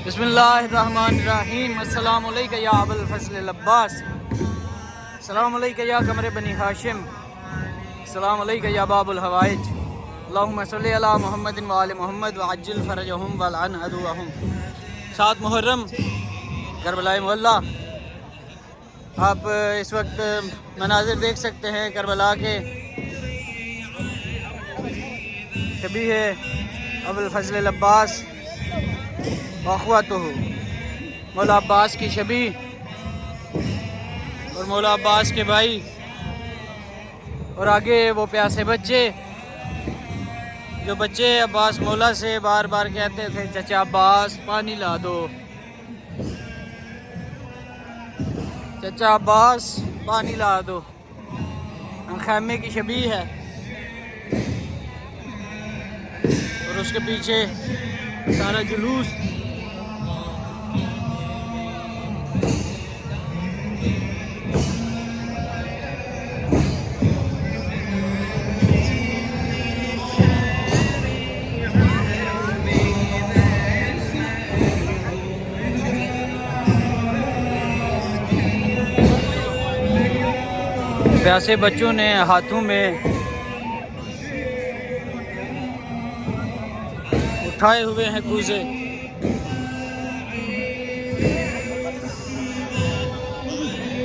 बिस्मिल्लाहिर्रहमानिर्रहीम। अस्सलामु अलैका या अबुल फज़ल अब्बास, अस्सलामु अलैका या कमर बनी हाशिम, अस्सलामु अलैका या बाबुल हवाइज। अल्लाहुम्मा सल्लि अला मुहम्मदिन व आलि मुहम्मद व अज्जिल फरजहुम व लअन अदुवहुम। 7 मुहर्रम करबला मोहल्ला। आप इस वक्त मनाजिर देख सकते हैं करबला के। शबीह है अबुल फज़ल अब्बास अख़वातुहु, मौला अब्बास की शबी और मौला अब्बास के भाई, और आगे वो प्यासे बच्चे, जो बच्चे अब्बास मौला से बार बार कहते थे चचा अब्बास पानी ला दो, चचा अब्बास पानी ला दो। खैमे की शबी है और उसके पीछे सारा जुलूस। प्यासे बच्चों ने हाथों में उठाए हुए हैं कूजे।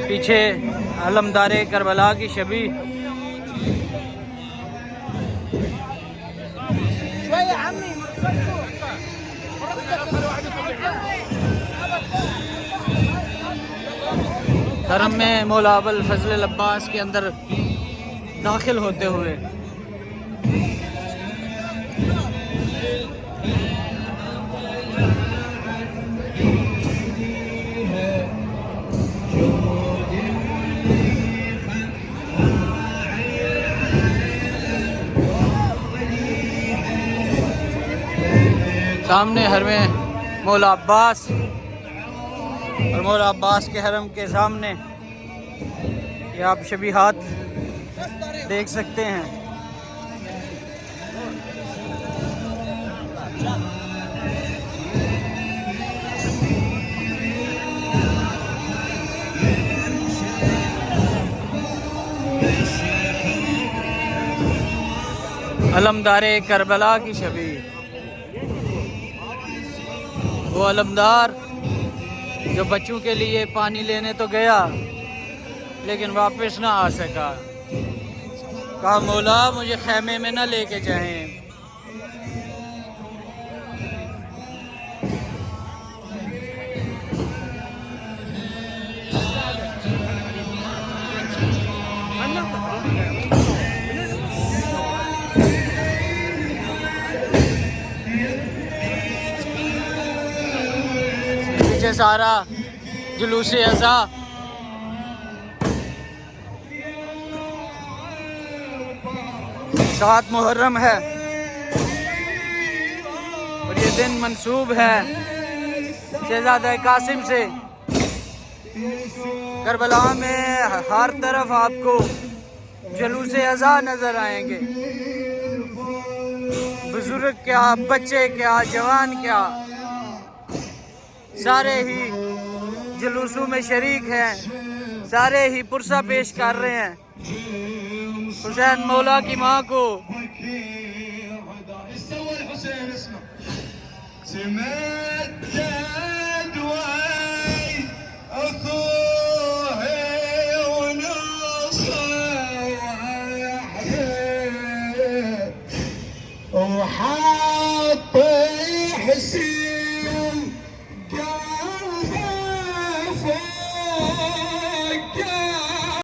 पीछे अलमदारे करबला की शबी। हरम में मौला अबुल फज़ल अब्बास के अंदर दाखिल होते हुए सामने हर में मौला अब्बास और मौला अब्बास के हरम के सामने ये आप शबीहात देख सकते हैं। अलमदारे करबला की शबी, वो अलमदार जो बच्चों के लिए पानी लेने तो गया लेकिन वापस ना आ सका। कहा मौला मुझे खैमे में ना लेके जाएं। पीछे सारा जुलूस अज़ा। सात मुहर्रम है और ये दिन मंसूब है शहज़ादा कासिम से। करबला में हर तरफ आपको जुलूस अज़ा नजर आएंगे। बुजुर्ग क्या, बच्चे क्या, जवान क्या, सारे ही जुलूसों में शरीक हैं, सारे ही पुरसा पेश कर रहे हैं हुसैन मौला की माँ को।